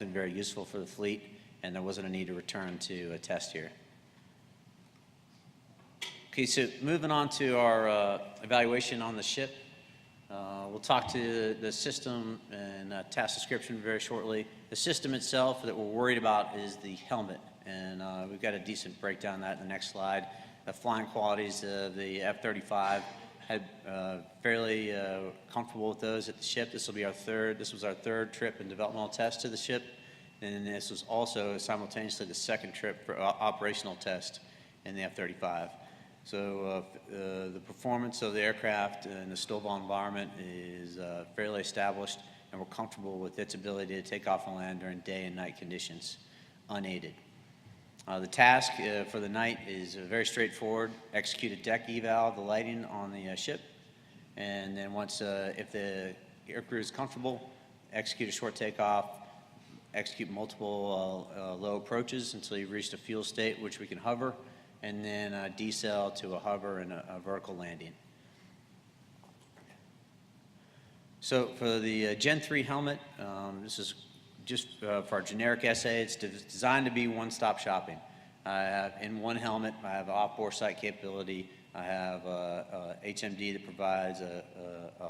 been very useful for the fleet, and there wasn't a need to return to a test here. Okay, so moving on to our evaluation on the ship. We'll talk to the system and task description very shortly. The system itself that we're worried about is the helmet, and we've got a decent breakdown of that in the next slide. The flying qualities of the F-35 had fairly comfortable with those at the ship. This was our third trip and developmental test to the ship, and this was also simultaneously the second trip for operational test in the F-35. So the performance of the aircraft in the STOVL environment is fairly established, and we're comfortable with its ability to take off and land during day and night conditions, unaided. The task for the night is very straightforward. Execute a deck eval of the lighting on the ship, and then once, if the aircrew is comfortable, execute a short takeoff, execute multiple low approaches until you've reached a fuel state which we can hover, and then decel to a hover and a vertical landing. So for the Gen 3 helmet, this is just for our generic SA, it's designed to be one-stop shopping. I have in one helmet, I have off-bore sight capability. I have HMD that provides a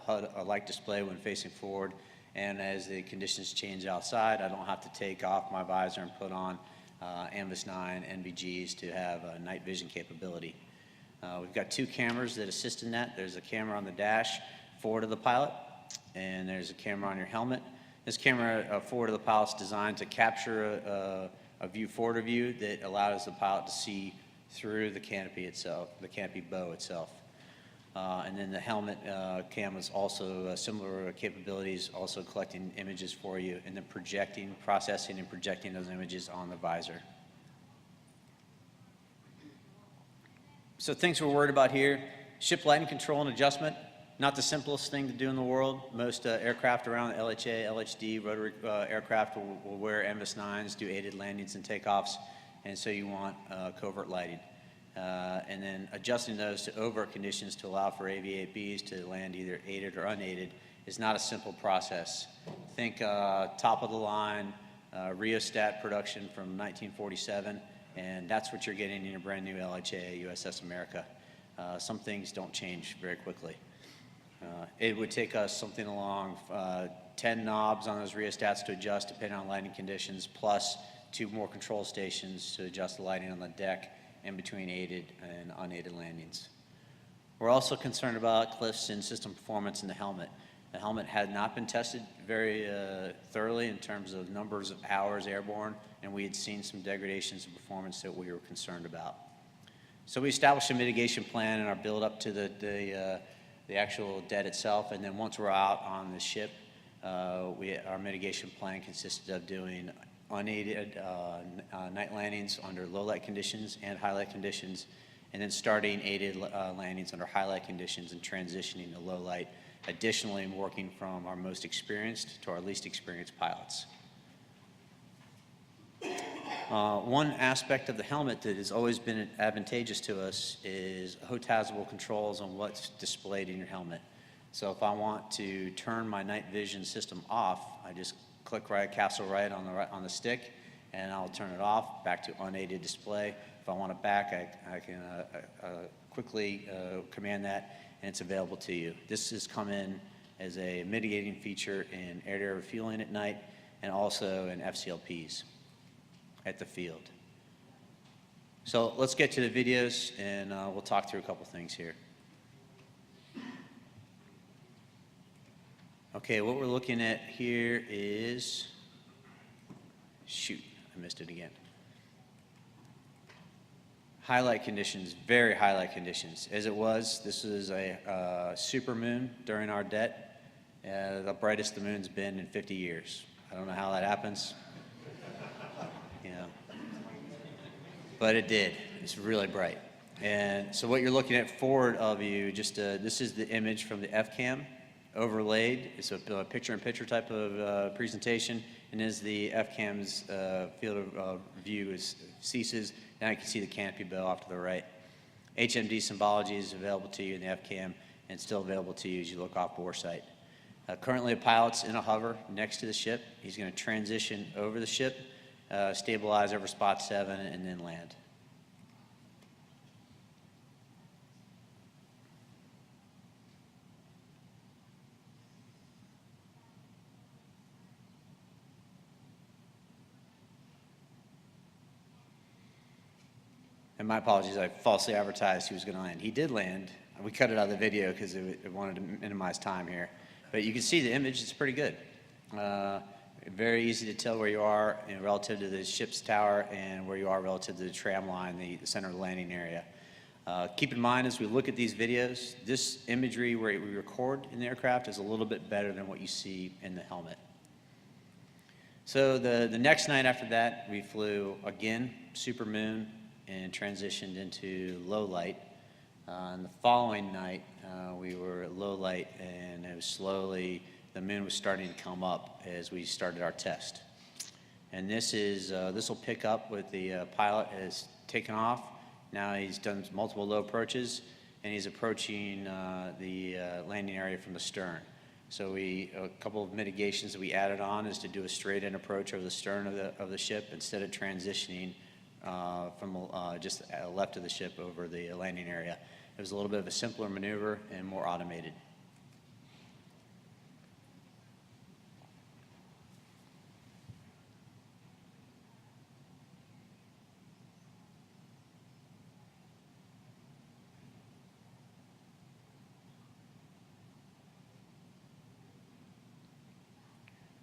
HUD, a light display when facing forward, and as the conditions change outside, I don't have to take off my visor and put on Ambus 9 NVGs to have night vision capability. We've got two cameras that assist in that. There's a camera on the dash forward of the pilot, and there's a camera on your helmet. This camera forward of the pilot is designed to capture a view forward of you that allows the pilot to see through the canopy itself, the canopy bow itself. And then the helmet cam is also similar capabilities, also collecting images for you, and then processing and projecting those images on the visor. So things we're worried about here: ship lighting control and adjustment. Not the simplest thing to do in the world. Most aircraft around LHA, LHD, rotary aircraft will wear Ambus 9s, do aided landings and takeoffs, and so you want covert lighting. And then adjusting those to overt conditions to allow for AV-8Bs to land either aided or unaided is not a simple process. Think top of the line rheostat production from 1947, and that's what you're getting in your brand new LHA USS America. Some things don't change very quickly. It would take us something along 10 knobs on those rheostats to adjust depending on lighting conditions, plus 2 more control stations to adjust the lighting on the deck in between aided and unaided landings. We're also concerned about cliffs in system performance in the helmet. The helmet had not been tested very thoroughly in terms of numbers of hours airborne, and we had seen some degradations in performance that we were concerned about. So we established a mitigation plan in our build up to the actual dead itself, and then once we're out on the ship, our mitigation plan consisted of doing unaided night landings under low light conditions and high light conditions, and then starting aided landings under high light conditions and transitioning to low light. Additionally, working from our most experienced to our least experienced pilots. One aspect of the helmet that has always been advantageous to us is HOTASable controls on what's displayed in your helmet. So if I want to turn my night vision system off, I just click right, castle right on the stick, and I'll turn it off, back to unaided display. If I want it back, I can quickly command that, and it's available to you. This has come in as a mitigating feature in air-to-air refueling at night, and also in FCLPs at the field. So let's get to the videos, and we'll talk through a couple things here. Okay, what we're looking at here is, shoot, I missed it again. Highlight conditions, very highlight conditions. As it was, this is a super moon during our det, the brightest the moon's been in 50 years. I don't know how that happens. But it did. It's really bright. And so what you're looking at forward of you, this is the image from the FCAM overlaid. It's a picture-in-picture type of presentation. And as the FCAM's field of view ceases, now you can see the canopy bow off to the right. HMD symbology is available to you in the FCAM, and still available to you as you look off bore sight. Currently, a pilot's in a hover next to the ship. He's going to transition over the ship, stabilize over spot 7, and then land. And my apologies, I falsely advertised he was going to land. He did land. We cut it out of the video because it wanted to minimize time here. But you can see the image, it's pretty good. Very easy to tell where you are relative to the ship's tower and where you are relative to the tram line, the center of the landing area. Keep in mind as we look at these videos, this imagery where we record in the aircraft is a little bit better than what you see in the helmet. So the next night after that, we flew again, super moon, and transitioned into low light. And the following night, we were at low light, and it was slowly, the moon was starting to come up as we started our test. And this will pick up with the pilot has taken off. Now he's done multiple low approaches, and he's approaching the landing area from the stern. So a couple of mitigations that we added on is to do a straight in approach over the stern of the ship instead of transitioning from just left of the ship over the landing area. It was a little bit of a simpler maneuver and more automated.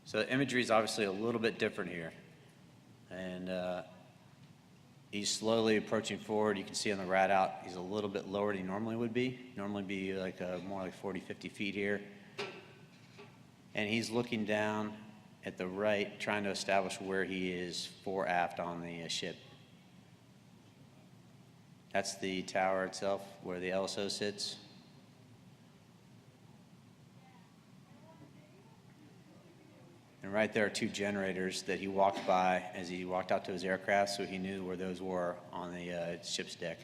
So the imagery is obviously a little bit different here. And he's slowly approaching forward. You can see on the rad out, he's a little bit lower than he normally would be. Normally be like more like 40, 50 feet here. And he's looking down at the right, trying to establish where he is fore aft on the ship. That's the tower itself, where the LSO sits. And right there are 2 generators that he walked by as he walked out to his aircraft, so he knew where those were on the ship's deck.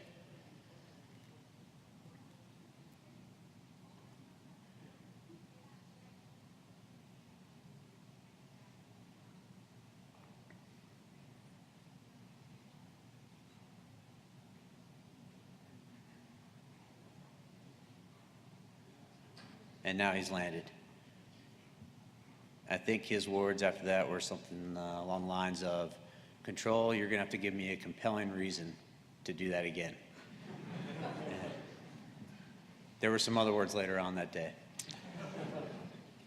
And now he's landed. I think his words after that were something along the lines of, "Control, you're going to have to give me a compelling reason to do that again." There were some other words later on that day.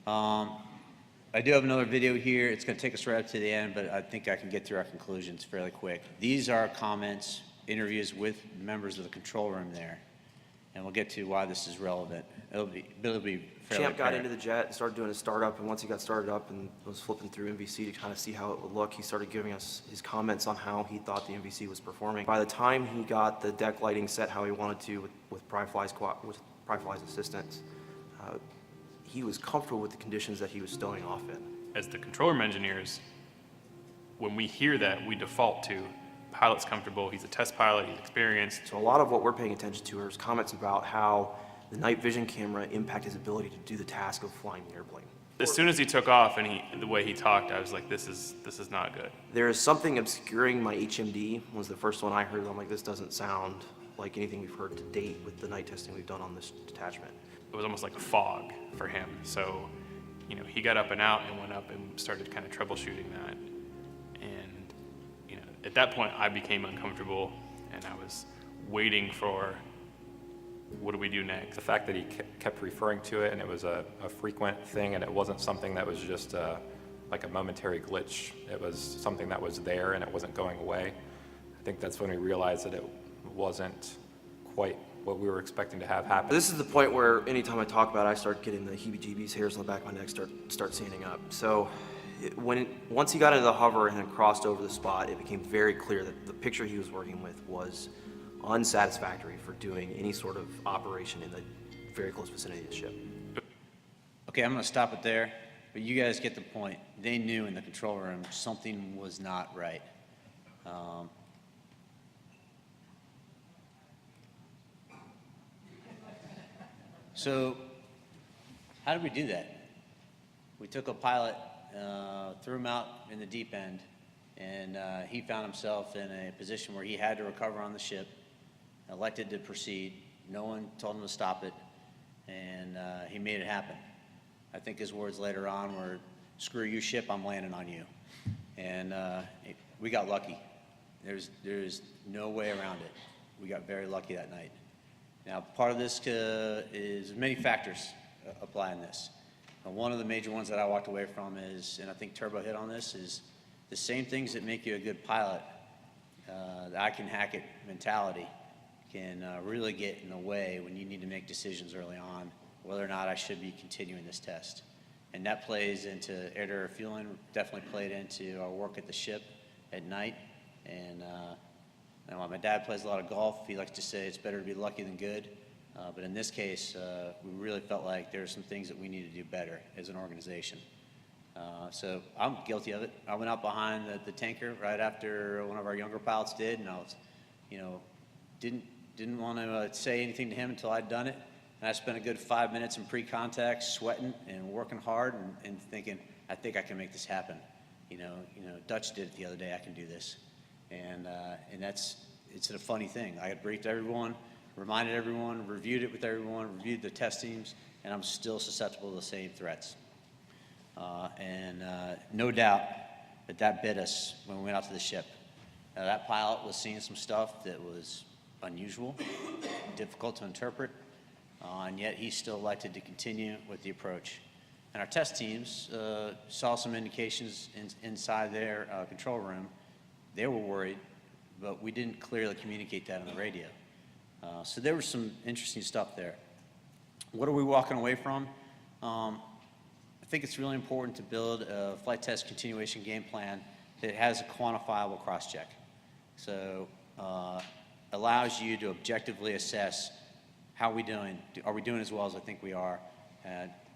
I do have another video here. It's going to take us right up to the end, but I think I can get through our conclusions fairly quick. These are comments, interviews with members of the control room there, and we'll get to why this is relevant. It'll be fairly Champ got into the jet and started doing a startup, and once he got started up and was flipping through MVC to kind of see how it would look, he started giving us his comments on how he thought the MVC was performing. By the time he got the deck lighting set how he wanted to with Pryfly's assistance, he was comfortable with the conditions that he was stowing off in. As the control room engineers, when we hear that, we default to pilot's comfortable, he's a test pilot, he's experienced. So a lot of what we're paying attention to are his comments about how the night vision camera impacted his ability to do the task of flying the airplane. As soon as he took off and the way he talked, I was like, this is not good. There is something obscuring my HMD, was the first one I heard. I'm like, this doesn't sound like anything we've heard to date with the night testing we've done on this detachment. It was almost like a fog for him. So, he got up and out and went up and started kind of troubleshooting that. And, at that point I became uncomfortable and I was waiting for, what do we do next? The fact that he kept referring to it and it was a frequent thing and it wasn't something that was just like a momentary glitch. It was something that was there and it wasn't going away. I think that's when we realized that it wasn't quite what we were expecting to have happen. This is the point where anytime I talk about it, I start getting the heebie-jeebies, hairs on the back of my neck start standing up. So once he got into the hover and had crossed over the spot, it became very clear that the picture he was working with was unsatisfactory for doing any sort of operation in the very close vicinity of the ship. Okay, I'm going to stop it there, but you guys get the point. They knew in the control room something was not right. So how did we do that? We took a pilot, threw him out in the deep end, and he found himself in a position where he had to recover on the ship, elected to proceed. No one told him to stop it, and he made it happen. I think his words later on were, "Screw you, ship, I'm landing on you." And we got lucky. There's no way around it. We got very lucky that night. Now, part of this is many factors apply in this. One of the major ones that I walked away from is, and I think Turbo hit on this, is the same things that make you a good pilot, the I can hack it mentality, can really get in the way when you need to make decisions early on whether or not I should be continuing this test. And that plays into air-to-air fueling, definitely played into our work at the ship at night. And while my dad plays a lot of golf, he likes to say it's better to be lucky than good. But in this case, we really felt like there are some things that we need to do better as an organization. So I'm guilty of it. I went out behind the tanker right after one of our younger pilots did, and I was, didn't want to say anything to him until I'd done it. And I spent a good 5 minutes in pre-contact, sweating and working hard and thinking, I think I can make this happen. Dutch did it the other day. I can do this. And it's a funny thing. I had briefed everyone, reminded everyone, reviewed it with everyone, reviewed the test teams, and I'm still susceptible to the same threats. No doubt that bit us when we went out to the ship. That pilot was seeing some stuff that was unusual, difficult to interpret, and yet he still elected to continue with the approach. And our test teams saw some indications inside their control room. They were worried, but we didn't clearly communicate that on the radio. So there was some interesting stuff there. What are we walking away from? I think it's really important to build a flight test continuation game plan that has a quantifiable cross-check. So allows you to objectively assess how we doing. Are we doing as well as I think we are?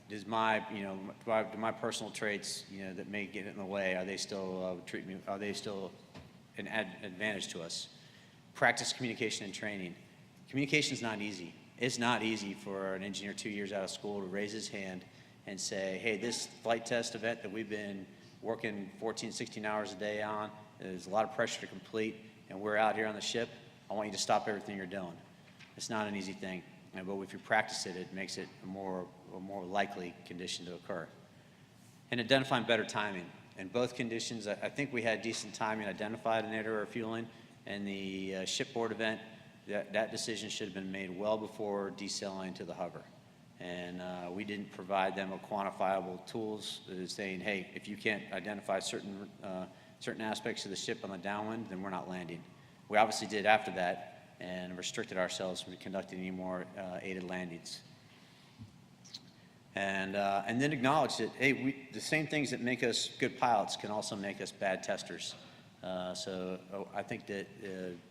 Does my, do my personal traits, that may get in the way, are they still are they still an advantage to us? Practice communication and training. Communication is not easy. It's not easy for an engineer 2 years out of school to raise his hand and say, hey, this flight test event that we've been working 14, 16 hours a day on, there's a lot of pressure to complete, and we're out here on the ship. I want you to stop everything you're doing. It's not an easy thing, but if you practice it, it makes it a more likely condition to occur. And identifying better timing. In both conditions, I think we had decent timing identified in air-to-air fueling, and the shipboard event, that decision should have been made well before decelling to the hover. And we didn't provide them with quantifiable tools saying, hey, if you can't identify certain aspects of the ship on the downwind, then we're not landing. We obviously did after that and restricted ourselves from conducting any more aided landings. And then acknowledge that, hey, the same things that make us good pilots can also make us bad testers. So I think that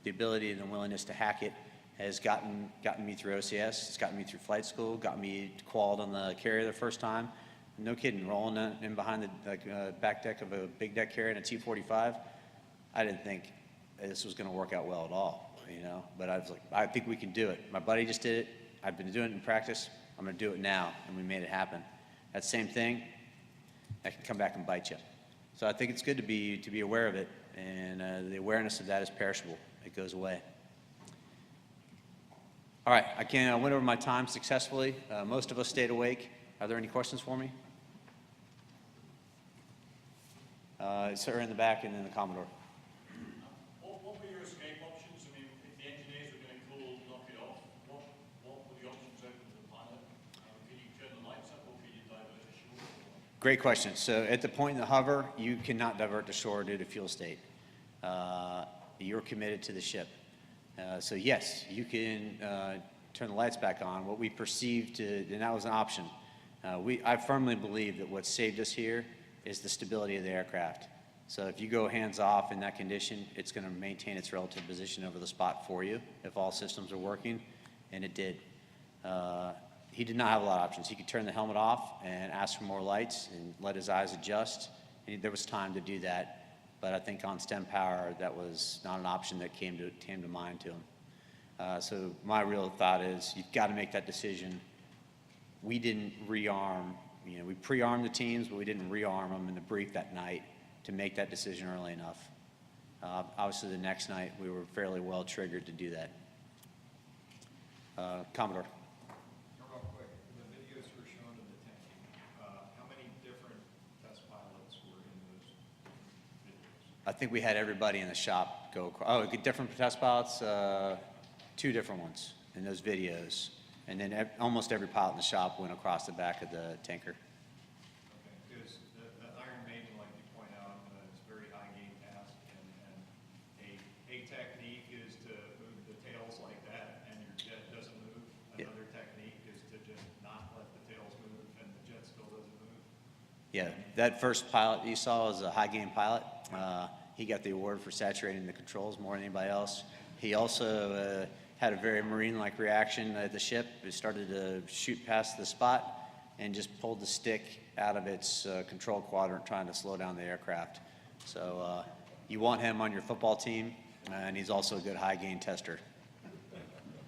the ability and the willingness to hack it has gotten me through OCS, it's gotten me through flight school, got me qualified on the carrier the first time. No kidding, rolling in behind the back deck of a big deck carrier in a T-45. I didn't think this was going to work out well at all, But I was like, I think we can do it. My buddy just did it. I've been doing it in practice. I'm going to do it now, and we made it happen. That same thing, that can come back and bite you. So I think it's good to be aware of it, and the awareness of that is perishable. It goes away. All right, I went over my time successfully. Most of us stayed awake. Are there any questions for me? Sir in the back, and then the Commodore. What were your escape options? I mean, if the engineers were getting called, knock it off, what were the options open to the pilot? Can you turn the lights up, or can you divert to shore? Great question. So at the point in the hover, you cannot divert to shore due to fuel state. You're committed to the ship. So yes, you can turn the lights back on. What we perceived, and that was an option. I firmly believe that what saved us here is the stability of the aircraft. So if you go hands off in that condition, it's going to maintain its relative position over the spot for you if all systems are working, and it did. He did not have a lot of options. He could turn the helmet off and ask for more lights and let his eyes adjust. And there was time to do that, but I think on stem power, that was not an option that came to mind to him. So my real thought is you've got to make that decision. We didn't rearm. You know, we pre-armed the teams, but we didn't rearm them in the brief that night to make that decision early enough. Obviously, the next night, we were fairly well triggered to do that. Commodore. Real quick, the videos were shown in the tank. How many different test pilots were in those videos? I think we had everybody in the shop go across. Oh, different test pilots, 2 different ones in those videos. And then almost every pilot in the shop went across the back of the tanker. Okay, because the Iron Maiden, like you point out, it's a very high gain task, and a technique is to move the tails like that, and your jet doesn't move. Yeah. Another technique is to just not let the tails move, and the jet still doesn't move. Yeah, that first pilot you saw was a high gain pilot. He got the award for saturating the controls more than anybody else. He also had a very Marine-like reaction at the ship. It started to shoot past the spot and just pulled the stick out of its control quadrant, trying to slow down the aircraft. So you want him on your football team, and he's also a good high gain tester.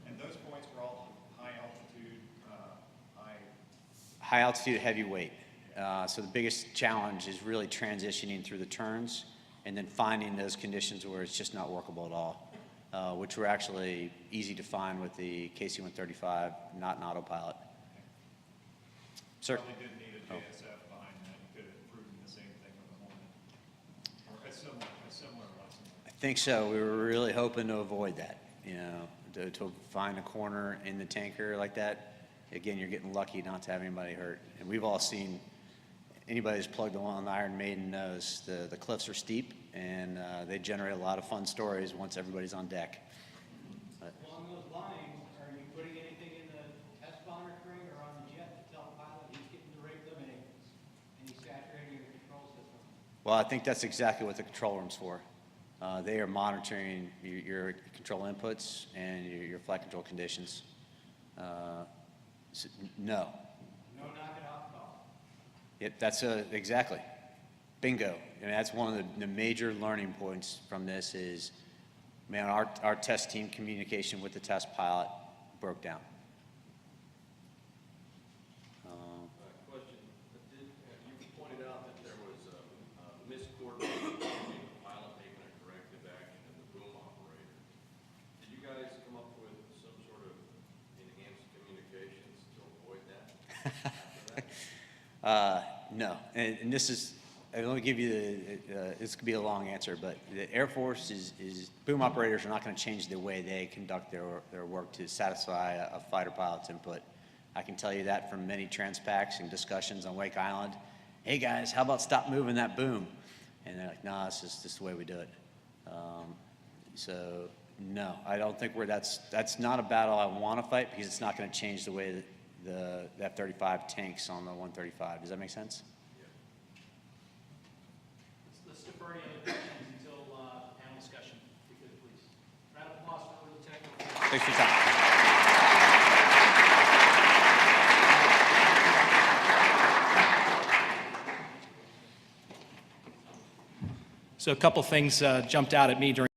And those points were all high altitude, High altitude, heavy weight. So the biggest challenge is really transitioning through the turns and then finding those conditions where it's just not workable at all, which were actually easy to find with the KC-135, not an autopilot. Sir? Probably didn't need a JSF behind that. You could have proven the same thing with the Hornet. Or a similar lesson. I think so. We were really hoping to avoid that, you know, to find a corner in the tanker like that. Again, you're getting lucky not to have anybody hurt. And we've all seen, anybody who's plugged along the Iron Maiden knows the cliffs are steep, and they generate a lot of fun stories once everybody's on deck. Along those lines, are you putting anything in the test monitoring or on the jet to tell the pilot he's getting the rate limiting and he's saturating your control system? Well, I think that's exactly what the control room's for. They are monitoring your control inputs and your flight control conditions. No. No knock it off call. Yep, that's exactly. Bingo. And that's one of the major learning points from this is, man, our test team communication with the test pilot broke down. Question, you pointed out that there was miscoordination between the pilot making a corrective action and the boom operator. Did you guys come up with some sort of enhanced communications to avoid that? No, and this is, I don't give you this could be a long answer, but the Air Force is boom operators are not going to change the way they conduct their work to satisfy a fighter pilot's input. I can tell you that from many transpacks and discussions on Wake Island. Hey guys, how about stop moving that boom? And they're like, nah, it's just the way we do it. So no, I don't think that's not a battle I want to fight because it's not going to change the way that the F-35 tanks on the 135. Does that make sense? Let's defer any other questions until panel discussion, if we could, please. Round of applause for Lieutenant Colonel. Thanks for your time. So a couple things jumped out at me during